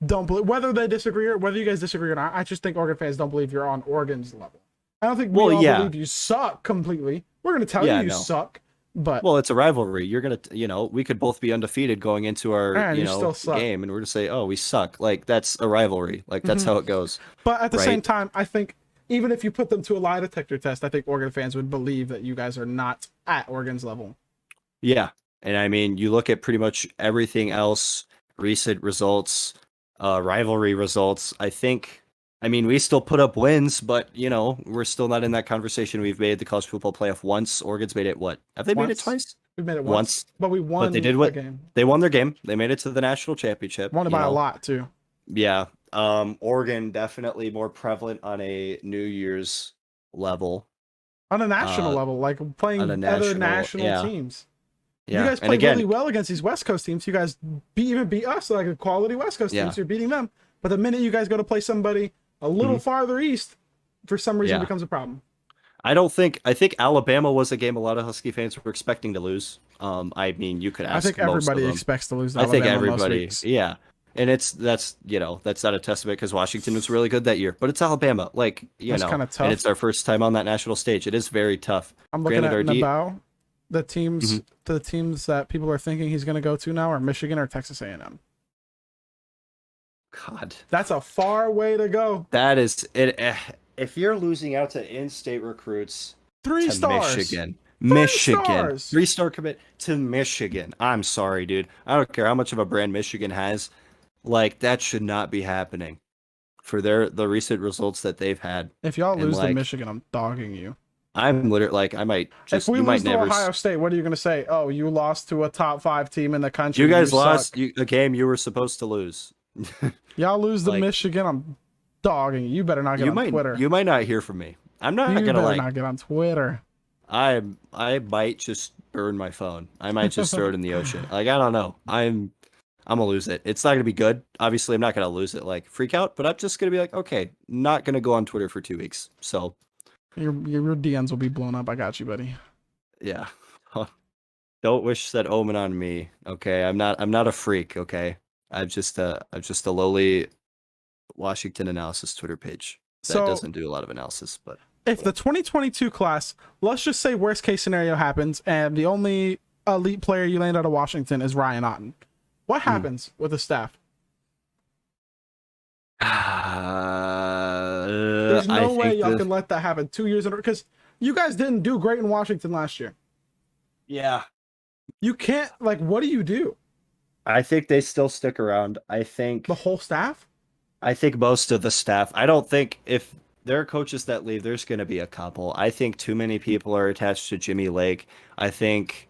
don't believe, whether they disagree or whether you guys disagree or not. I just think Oregon fans don't believe you're on Oregon's level. I don't think we well, all yeah, believe you suck completely. We're gonna tell yeah, you no. suck, but Well, it's a rivalry. You're gonna, we could both be undefeated going into our, man, you still suck. game, and we're gonna say, oh, we suck. Like that's a rivalry. Like that's how it goes, But at the same right? time, I think even if you put them to a lie detector test, I think Oregon fans would believe that you guys are not at Oregon's level. Yeah. And I mean, you look at pretty much everything else, recent results, rivalry results. I mean, we still put up wins, but we're still not in that conversation. We've made the college football playoff once. Oregon's made it what? Have they made it Once twice? we made it Once. but we But they won did a what game. they won their game. They made it to the national championship. Won it by a lot too. Yeah. Oregon definitely more prevalent on a New Year's level. On a national Uh, level, like on playing a other national, national yeah. teams. You Yeah. guys And play again, really well against these West Coast teams. You guys even beat us, like a quality West Coast yeah. teams. You're beating them. But the minute you guys go to play somebody a little farther east, for some reason Yeah. it becomes a problem. I think Alabama was a game a lot of Husky fans were expecting to lose. I mean, you could I think ask most of everybody them. expects to lose to I think Alabama most everybody, weeks. yeah. And that's not a testament because Washington was really good that year, but it's Alabama, like, That's kind of and it's tough. our first time on that national stage. It is very tough. I'm looking Granted, at our D, Nabao. Mhm. The teams that people are thinking he's going to go to now are Michigan or Texas A&M. God, That's a far way to go. that is it. If you're losing out to in-state recruits Three to stars. Michigan, Three stars. 3-star commit to Michigan, I'm sorry, dude. I don't care how much of a brand Michigan has. Like that should not be happening for the recent results that they've had. If y'all And lose to like Michigan, I'm dogging you. I'm literally like I might If just we you might lose to never Ohio State, what are you going to say? Oh, you lost to a top 5 team in the country. you guys suck. lost a game you were supposed to lose. Y'all lose to Like Michigan, I'm dogging you. You better not get on Twitter. you might not hear from me. I'm not You gonna better like not get on Twitter. I might just burn my phone. I might just throw it in the ocean. Like I don't know. I'm gonna lose it. It's not gonna be good. Obviously, I'm not gonna lose it like freak out, but I'm just gonna be like, okay, not gonna go on Twitter for 2 weeks. So Your DMs will be blown up. I got you, buddy. yeah. Don't wish that omen on me. Okay. I'm not a freak, okay? I'm just a lowly Washington analysis Twitter page that So doesn't do a lot of analysis, but if the 2022 class, let's just say worst case scenario happens, and the only elite player you land out of Washington is Ryan Otten, what happens with the staff? There's I no way think y'all can let that happen 2 years in a row because you guys didn't do great in Washington last year. yeah. You can't what do you do? I think they still stick around. The whole staff? I think most of the staff. I don't think if there are coaches that leave, there's going to be a couple. I think too many people are attached to Jimmy Lake. I think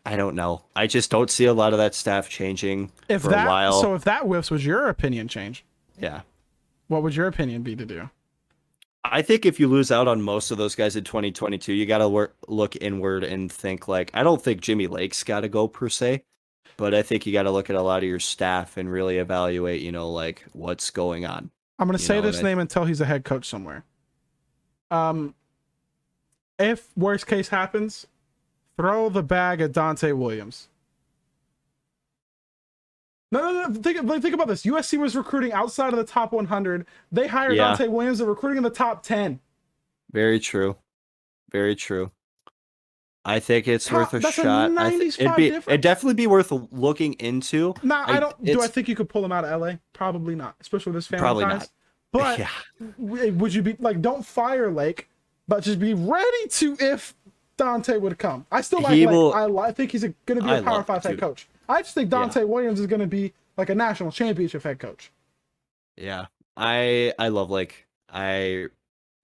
I don't know. I just don't see a lot of that staff changing for a while. So if that whiffs, would your opinion change? Yeah. What would your opinion be to do? I think if you lose out on most of those guys in 2022, you got to look inward and think like I don't think Jimmy Lake's got to go per se, but I think you got to look at a lot of your staff and really evaluate, like what's going on. I'm going to say this name until he's a head coach somewhere. If worst case happens, throw the bag at Dante Williams. No. Think about this. USC was recruiting outside of the top 100. They hired Dante Williams. They're recruiting in the top 10. Very true. Very true. I think it's worth a shot. It'd definitely be worth looking into. I don't. Do I think you could pull him out of LA? Probably not, especially with his family probably ties. Not. But yeah. Would you be don't fire Lake, but just be ready to if Dante would come. I still like Lake. I think he's going to be a Power 5 head coach. I just think Dante Williams is going to be like a national championship head coach. Yeah, I love Lake. I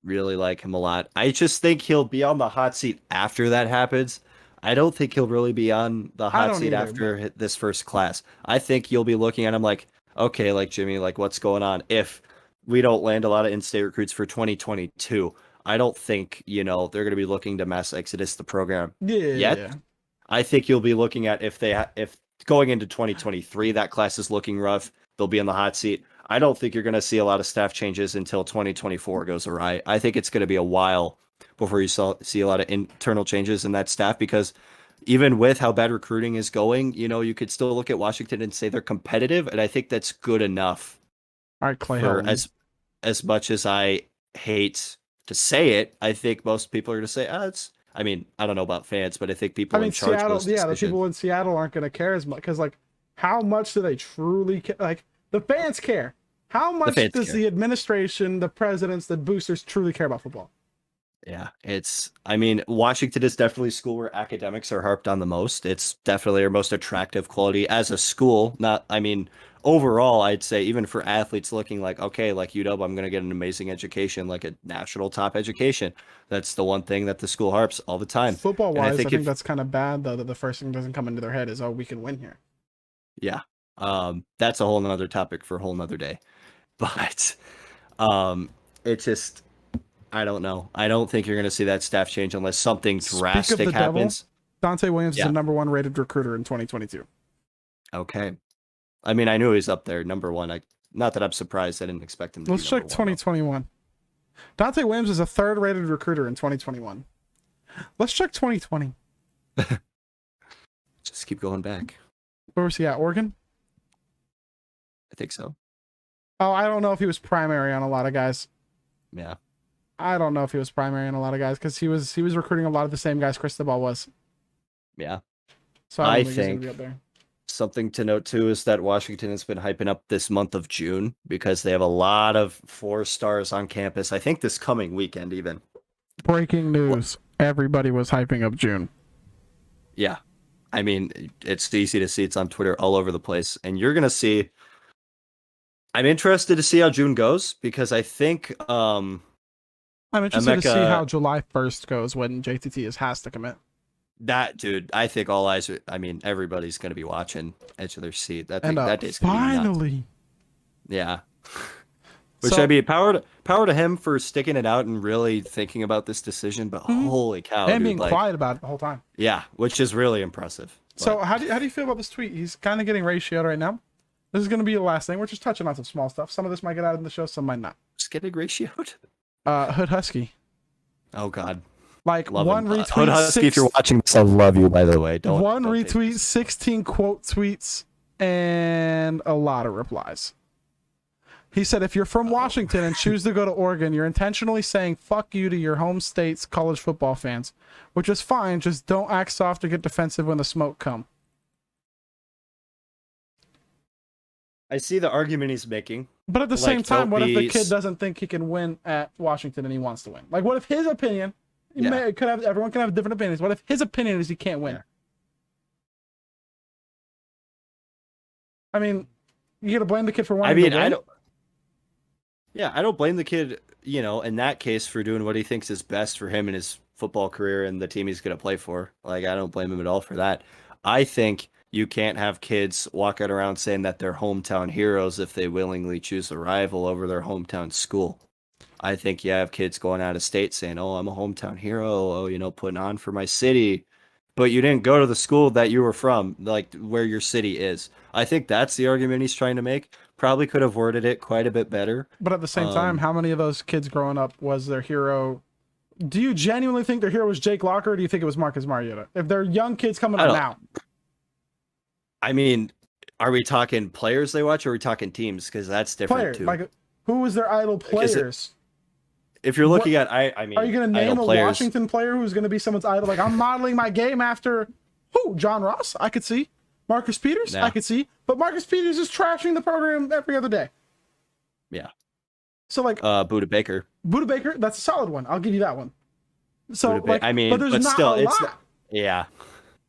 really like him a lot. I just think he'll be on the hot seat after that happens. I don't think he'll really be on the hot seat after this first class. I think you'll be looking at him like, okay, like Jimmy, like what's going on? If we don't land a lot of in-state recruits for 2022, I don't think, they're going to be looking to mass exodus the program yet. Yeah. I think you'll be looking at if going into 2023, that class is looking rough, they'll be in the hot seat. I don't think you're going to see a lot of staff changes until 2024 goes awry. I think it's going to be a while before you see a lot of internal changes in that staff, because even with how bad recruiting is going, you could still look at Washington and say they're competitive, and I think that's good enough. All right, Clay For Helton. as much as I hate to say it, I think most people are going to say, it's. I mean, I don't know about fans, but I think people in charge Seattle, of the people in Seattle aren't going to care as much, because like, how much do they truly care? Like, the fans care. How much does the administration, the presidents, the boosters truly care about football? Yeah, Washington is definitely a school where academics are harped on the most. It's definitely our most attractive quality as a school. Overall, I'd say even for athletes looking like, okay, like UW, I'm going to get an amazing education, like a national top education. That's the one thing that the school harps all the time. Football-wise, I think that's kind of bad, though, that the first thing that doesn't come into their head is, oh, we can win here. Yeah. That's a whole nother topic for a whole nother day. But it's just, I don't know. I don't think you're going to see that staff change unless something drastic happens. Dante Williams is the number one rated recruiter in 2022. Okay. I mean, I knew he was up there, number one. Not that I'm surprised. I didn't expect him to Let's check 2021. Dante Williams is a third rated recruiter in 2021. Let's check 2020. Just keep going back. Where was he at? Oregon? I think so. Oh, I don't know if he was primary on a lot of guys. Yeah. I don't know if he was primary on a lot of guys, because he was recruiting a lot of the same guys Cristobal was. Yeah. So I think up there. Something to note too is that Washington has been hyping up this month of June because they have a lot of 4 stars on campus. I think this coming weekend even. Breaking news. Everybody was hyping up June. Yeah. I mean, it's easy to see. It's on Twitter all over the place. And you're going to see... I'm interested to see how June goes, because I think... I'm interested to see how July 1st goes when JTT has to commit. That, dude, I think all eyes are... I mean, everybody's going to be watching edge of their seat. That day's going to be finally. Yeah. Which, I mean, power to him for sticking it out and really thinking about this decision, but holy cow. And being quiet about it the whole time. Yeah, which is really impressive. So how do you feel about this tweet? He's kind of getting ratioed right now. This is going to be the last thing. We're just touching on some small stuff. Some of this might get out in the show, some might not. Just getting ratioed? Hood Husky. Oh, God. Like, love one him. retweet. Hood Husky, if you're watching this, I love you, by the way. Don't retweet, 16 quote tweets, and a lot of replies. He said, if you're from Washington and choose to go to Oregon, you're intentionally saying fuck you to your home state's college football fans, which is fine. Just don't act soft or get defensive when the smoke come. I see the argument he's making. But at the same time, what if the kid doesn't think he can win at Washington and he wants to win? Like, what if his opinion, everyone can have different opinions. What if his opinion is he can't win? Yeah. I mean, you gotta blame the kid for wanting to win. I don't blame the kid, in that case, for doing what he thinks is best for him and his football career and the team he's going to play for. Like, I don't blame him at all for that. I think you can't have kids walking around saying that they're hometown heroes if they willingly choose a rival over their hometown school. I think you have kids going out of state saying, oh, I'm a hometown hero, putting on for my city. But you didn't go to the school that you were from, like where your city is. I think that's the argument he's trying to make. Probably could have worded it quite a bit better. But at the same time, how many of those kids growing up was their hero? Do you genuinely think their hero was Jake Locker, or do you think it was Marcus Mariota? If they're young kids coming up now. I mean, are we talking players they watch, or are we talking teams? Because that's different too. Like, who was their idol players? If you're looking at, are you going to name a Washington player who's going to be someone's idol? Like, I'm modeling my game after who? John Ross, I could see. Marcus Peters, I could see. But Marcus Peters is trashing the program every other day. Yeah. So, like, Buda Baker, that's a solid one. I'll give you that one. So, but there's not still, a lot. Yeah.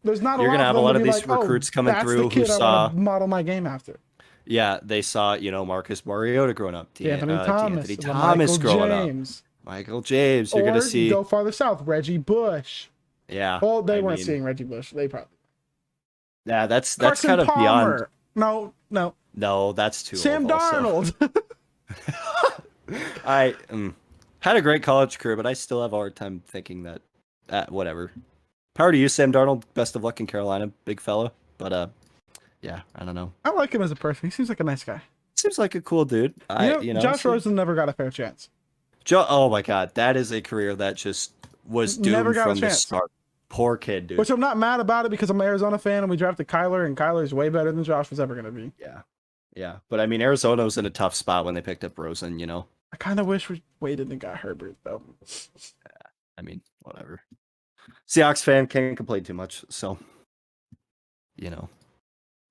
There's not You're a lot. You're going to have a lot of these recruits coming through who saw. Model my game after. Yeah, they saw, Marcus Mariota growing up. Anthony Thomas growing up. Michael James. You're going to see. Go farther south. Reggie Bush. Yeah. Well, they weren't seeing Reggie Bush. They probably. Yeah, that's Carson kind of Palmer. beyond. No. No, that's too Sam old Darnold. I had a great college career, but I still have a hard time thinking that. Whatever. Power to you, Sam Darnold. Best of luck in Carolina, big fella. But yeah, I don't know. I like him as a person. He seems like a nice guy. Seems like a cool dude. Josh Rosen never got a fair chance. Oh my God, that is a career that just was Never doomed got a from the chance. start. Poor kid, dude. Which I'm not mad about it because I'm an Arizona fan and we drafted Kyler, and Kyler's way better than Josh was ever going to be. Yeah. But I mean, Arizona was in a tough spot when they picked up Rosen. I kind of wish we waited and got Herbert, though. I mean, whatever. Seahawks fan can't complain too much, so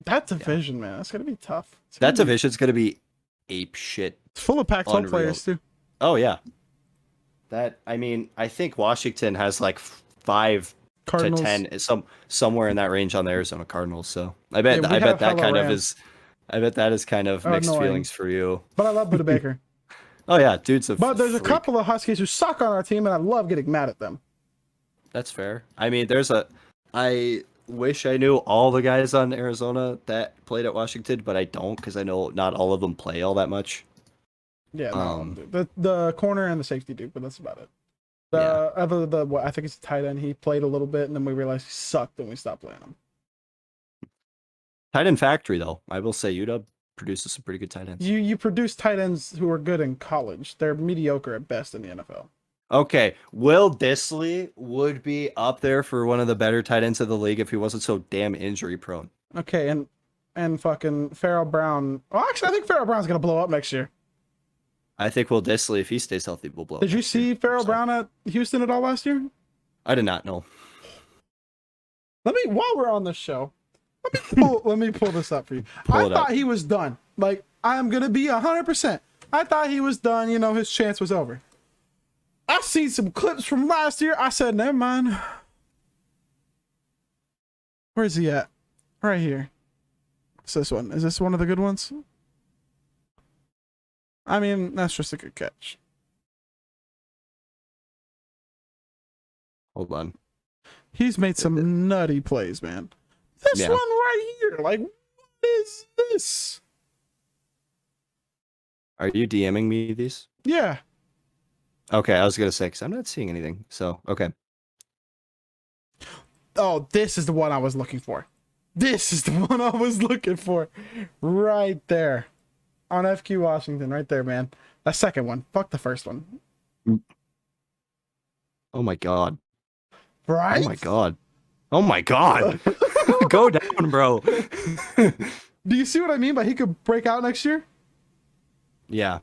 That division, man, that's going to be tough. That division's gonna be ape shit. It's full of Pac-12 players, too. Oh yeah. I think Washington has like 5 Cardinals. to 10, somewhere in that range on the Arizona Cardinals. So I bet that is kind of mixed feelings for you. But I love Buda Baker. Oh yeah, dude's a But there's freak. a couple of Huskies who suck on our team, and I love getting mad at them. That's fair. I mean, I wish I knew all the guys on Arizona that played at Washington, but I don't because I know not all of them play all that much. Yeah, the corner and the safety dude, but that's about it. I think it's the tight end. He played a little bit, and then we realized he sucked, and we stopped playing him. Tight end factory, though. I will say UW produces some pretty good tight ends. You produce tight ends who are good in college. They're mediocre at best in the NFL. Okay, Will Dissly would be up there for one of the better tight ends of the league if he wasn't so damn injury prone. Okay, and fucking Pharaoh Brown. Well, actually, I think Pharaoh Brown's gonna blow up next year. I think Will Dissly, if he stays healthy, will blow up. Did you see Pharaoh Brown at Houston at all last year? I did not know. While we're on the show, let me pull this up for you. I thought he was done. Like, I'm gonna be 100%. I thought he was done. His chance was over. I seen some clips from last year. I said, never mind. Where's he at? Right here. It's this one. Is this one of the good ones? I mean, that's just a good catch. Hold on. He's made some nutty plays, man. This one right here. Like, what is this? Are you DMing me these? Yeah. Okay, I was going to say, because I'm not seeing anything. So, okay. Oh, this is the one I was looking for. This is the one I was looking for. Right there. On FQ Washington, right there, man. That second one. Fuck the first one. Oh my God. Right? Oh my God. Oh my God. Go down, bro. Do you see what I mean by he could break out next year? Yeah.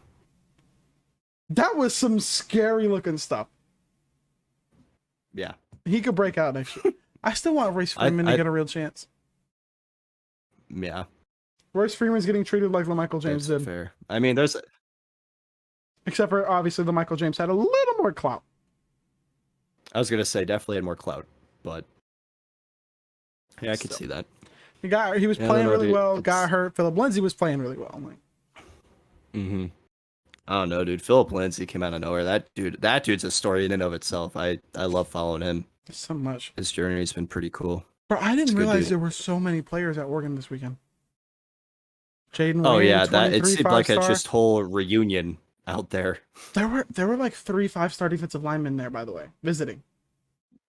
That was some scary looking stuff. Yeah. He could break out next year. I still want Royce Freeman to get a real chance. Yeah. Royce Freeman's getting treated like LaMichael James That's did. fair. I mean, there's... Except for, obviously, LaMichael James had a little more clout. I was going to say definitely had more clout, but... Yeah, I could see that. He was playing really well, got hurt. Philip Lindsay was playing really well. Mm-hmm. I don't know, dude. Philip Lindsay came out of nowhere. That dude's a story in and of itself. I love following him. So much. His journey's been pretty cool. Bro, I didn't realize there were so many players at Oregon this weekend. Jaden. Oh yeah, it seemed like a just whole reunion out there. There were like 3 5-star defensive linemen there, by the way, visiting.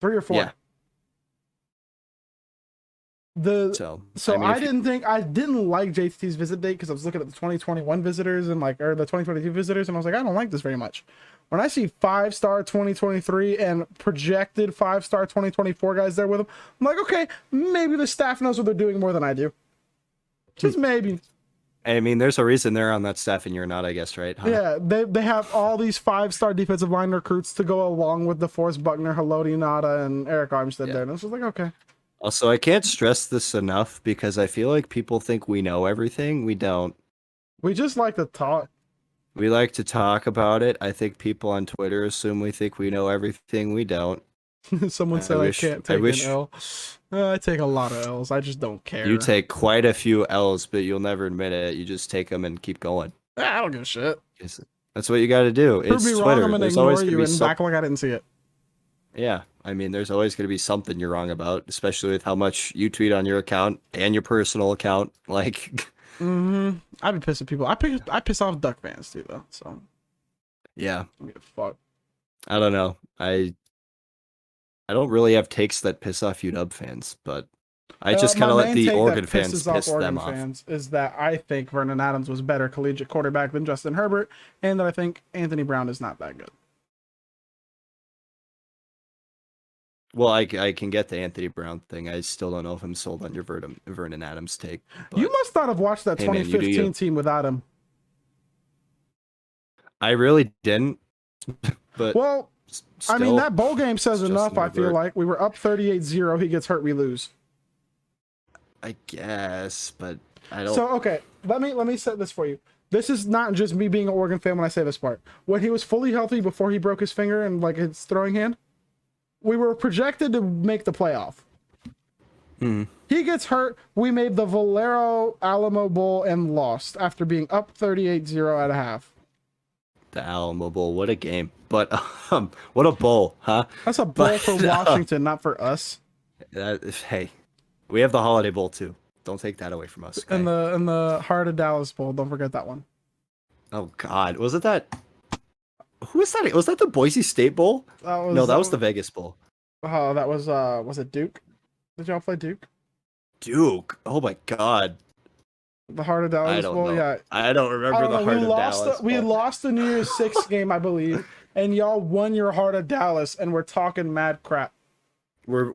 3 or 4. Yeah. I didn't like JT's visit date because I was looking at the 2021 visitors and the 2022 visitors, and I was like, I don't like this very much. When I see 5-star 2023 and projected 5-star 2024 guys there with them, I'm like, okay, maybe the staff knows what they're doing more than I do. Just maybe. I mean, there's a reason they're on that staff and you're not, I guess, right? Huh? Yeah, they have all these 5-star defensive line recruits to go along with Deforest Buckner, Haloti Nada, and Eric Armstead there. And I was just like, okay. Also, I can't stress this enough because I feel like people think we know everything. We don't. We just like to talk. We like to talk about it. I think people on Twitter assume we think we know everything. We don't. Someone said I can't take an L. I take a lot of L's. I just don't care. You take quite a few L's, but you'll never admit it. You just take them and keep going. I don't give a shit. That's what you got to do. Prove It's me Twitter. wrong, I'm gonna ignore you and some... act like I didn't see it. Yeah, I mean, there's always going to be something you're wrong about, especially with how much you tweet on your account and your personal account. Like, I'd be pissed at people. I piss off Duck fans too, though. So Yeah, Fuck. I don't know. I don't really have takes that piss off UW fans, but I just kind My of let main the take that Oregon fans pisses off piss Oregon them off. fans is that I think Vernon Adams was better collegiate quarterback than Justin Herbert, and that I think Anthony Brown is not that good. Well, I can get the Anthony Brown thing. I still don't know if I'm sold on your Vernon Adams take. You But must not have watched that hey, man, you do 2015 you. team without him. I really didn't, but Well, I mean, still, that bowl game says it's enough, Justin I feel Herbert. like. We were up 38-0. He gets hurt, we lose. I guess, but I don't. So, okay, let me set this for you. This is not just me being an Oregon fan when I say this part. When he was fully healthy before he broke his finger and like his throwing hand, we were projected to make the playoff. He gets hurt. We made the Valero Alamo Bowl and lost after being up 38-0 at a half. The Alamo Bowl, what a game! But what a bowl, huh? That's a bowl But, for Washington, not for us. Hey, we have the Holiday Bowl too. Don't take that away from us. Okay? And the Heart of Dallas Bowl. Don't forget that one. Oh God, was it that? Who was that? Was that the Boise State Bowl? No, that was the Vegas Bowl. Oh, that was it Duke? Did y'all play Duke? Duke. Oh my God. The Heart of Dallas I don't Bowl, know. yeah. I don't remember the Heart of Dallas. We lost the New Year's Six game, I believe, and y'all won your Heart of Dallas, and we're talking mad crap. Were